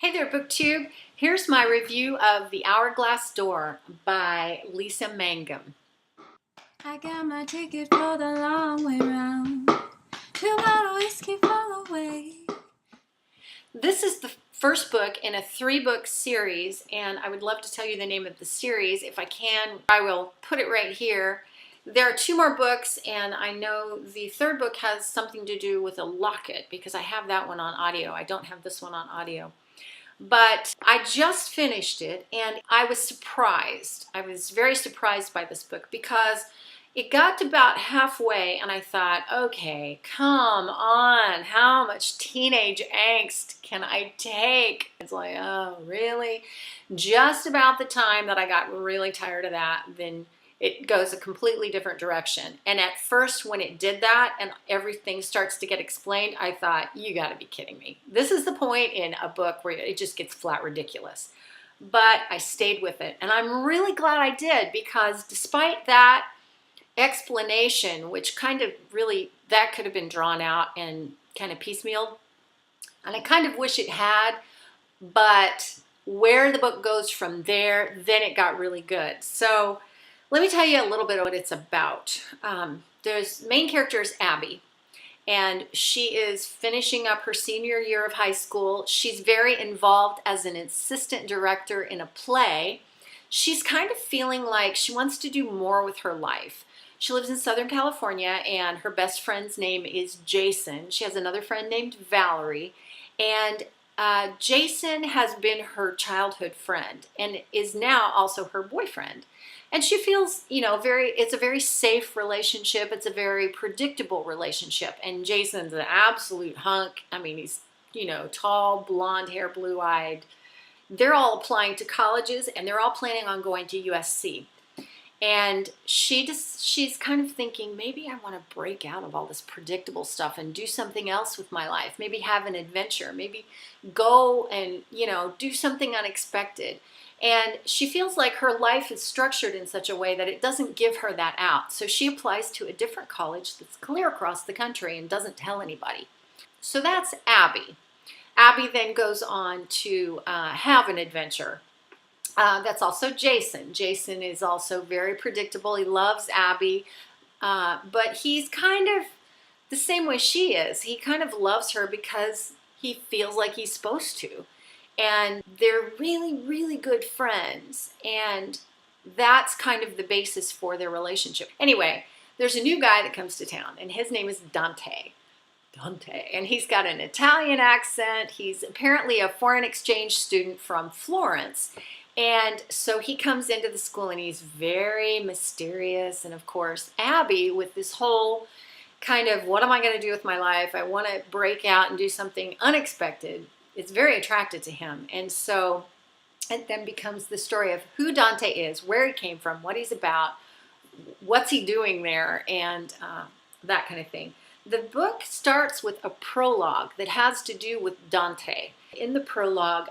Hey there, BookTube. Here's my review of The Hourglass Door by Lisa Mangum. I got my ticket for the long way round. 2 bottle whiskey for the way. This is the first book in a 3-book series, and I would love to tell you the name of the series. If I can, I will put it right here. There are 2 more books, and I know the 3rd book has something to do with a locket because I have that one on audio. I don't have this one on audio. But I just finished it and I was surprised. I was very surprised by this book because it got to about halfway and I thought, okay, come on, how much teenage angst can I take? It's like, oh, really? Just about the time that I got really tired of that, then it goes a completely different direction. And at first when it did that and everything starts to get explained, I thought, you gotta be kidding me. This is the point in a book where it just gets flat ridiculous. But I stayed with it and I'm really glad I did, because despite that explanation, which kind of really, that could have been drawn out and kind of piecemealed, and I kind of wish it had, but where the book goes from there, then it got really good. So let me tell you a little bit of what it's about. There's main character is Abby, and she is finishing up her senior year of high school. She's very involved as an assistant director in a play. She's kind of feeling like she wants to do more with her life. She lives in Southern California, and her best friend's name is Jason. She has another friend named Valerie, and Jason has been her childhood friend and is now also her boyfriend. And she feels, it's a very safe relationship. It's a very predictable relationship. And Jason's an absolute hunk. I mean, he's, tall, blonde hair, blue-eyed. They're all applying to colleges, and they're all planning on going to USC. And she's kind of thinking, maybe I want to break out of all this predictable stuff and do something else with my life. Maybe have an adventure. Maybe go and, do something unexpected. And she feels like her life is structured in such a way that it doesn't give her that out. So she applies to a different college that's clear across the country and doesn't tell anybody. So that's Abby. Abby then goes on to have an adventure. That's also Jason. Jason is also very predictable. He loves Abby, but he's kind of the same way she is. He kind of loves her because he feels like he's supposed to. And they're really, really good friends. And that's kind of the basis for their relationship. Anyway, there's a new guy that comes to town, and his name is Dante. And he's got an Italian accent. He's apparently a foreign exchange student from Florence. And so he comes into the school and he's very mysterious. And of course, Abby, with this whole kind of, what am I going to do with my life? I want to break out and do something unexpected. It's very attracted to him. And so it then becomes the story of who Dante is, where he came from, what he's about, what's he doing there, and that kind of thing. The book starts with a prologue that has to do with Dante. In the prologue,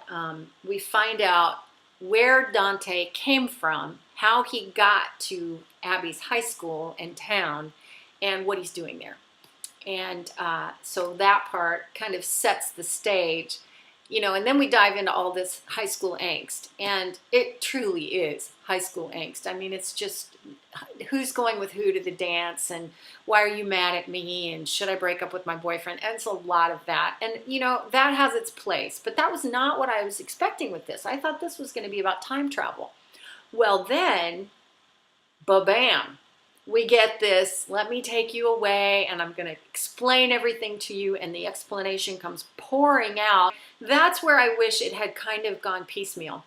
we find out where Dante came from, how he got to Abby's high school and town, and what he's doing there. And so that part kind of sets the stage. And then we dive into all this high school angst, and it truly is high school angst. I mean, it's just who's going with who to the dance, and why are you mad at me, and should I break up with my boyfriend? And it's a lot of that, and that has its place, but that was not what I was expecting with this. I thought this was going to be about time travel. Well, then, ba-bam. We get this, let me take you away, and I'm going to explain everything to you, and the explanation comes pouring out. That's where I wish it had kind of gone piecemeal,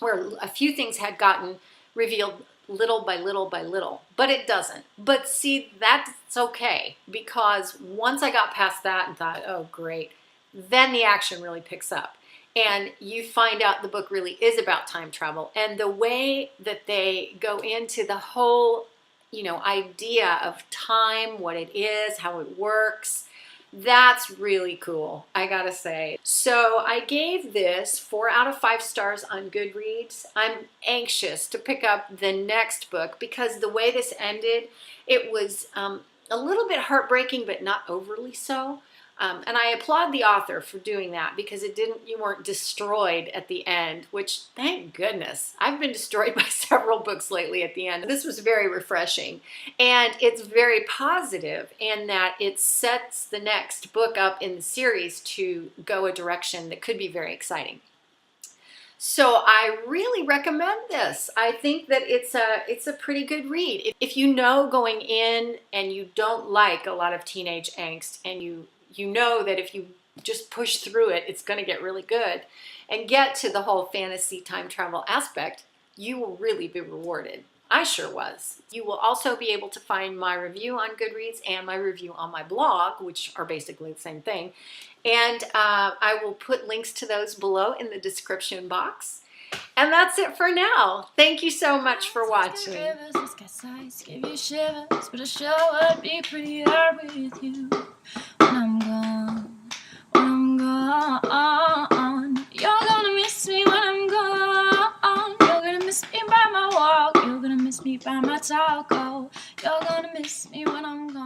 where a few things had gotten revealed little by little by little, but it doesn't. But see, that's okay, because once I got past that and thought, oh, great, then the action really picks up. And you find out the book really is about time travel, and the way that they go into the whole idea of time, what it is, how it works. That's really cool, I gotta say. So I gave this 4 out of 5 stars on Goodreads. I'm anxious to pick up the next book because the way this ended, it was a little bit heartbreaking, but not overly so. And I applaud the author for doing that because you weren't destroyed at the end, which thank goodness. I've been destroyed by several books lately at the end. This was very refreshing, and it's very positive in that it sets the next book up in the series to go a direction that could be very exciting. So I really recommend this. I think that it's a pretty good read. If you know going in and you don't like a lot of teenage angst, and you know that if you just push through it, it's going to get really good and get to the whole fantasy time travel aspect, you will really be rewarded. I sure was. You will also be able to find my review on Goodreads and my review on my blog, which are basically the same thing. And I will put links to those below in the description box. And that's it for now. Thank you so much for watching. It's got sights, give you shivers, but it sure would be prettier with you when I'm gone. When I'm gone, you're gonna miss me when I'm gone. You're gonna miss me by my walk. You're gonna miss me by my talk. Oh, you're gonna miss me when I'm gone.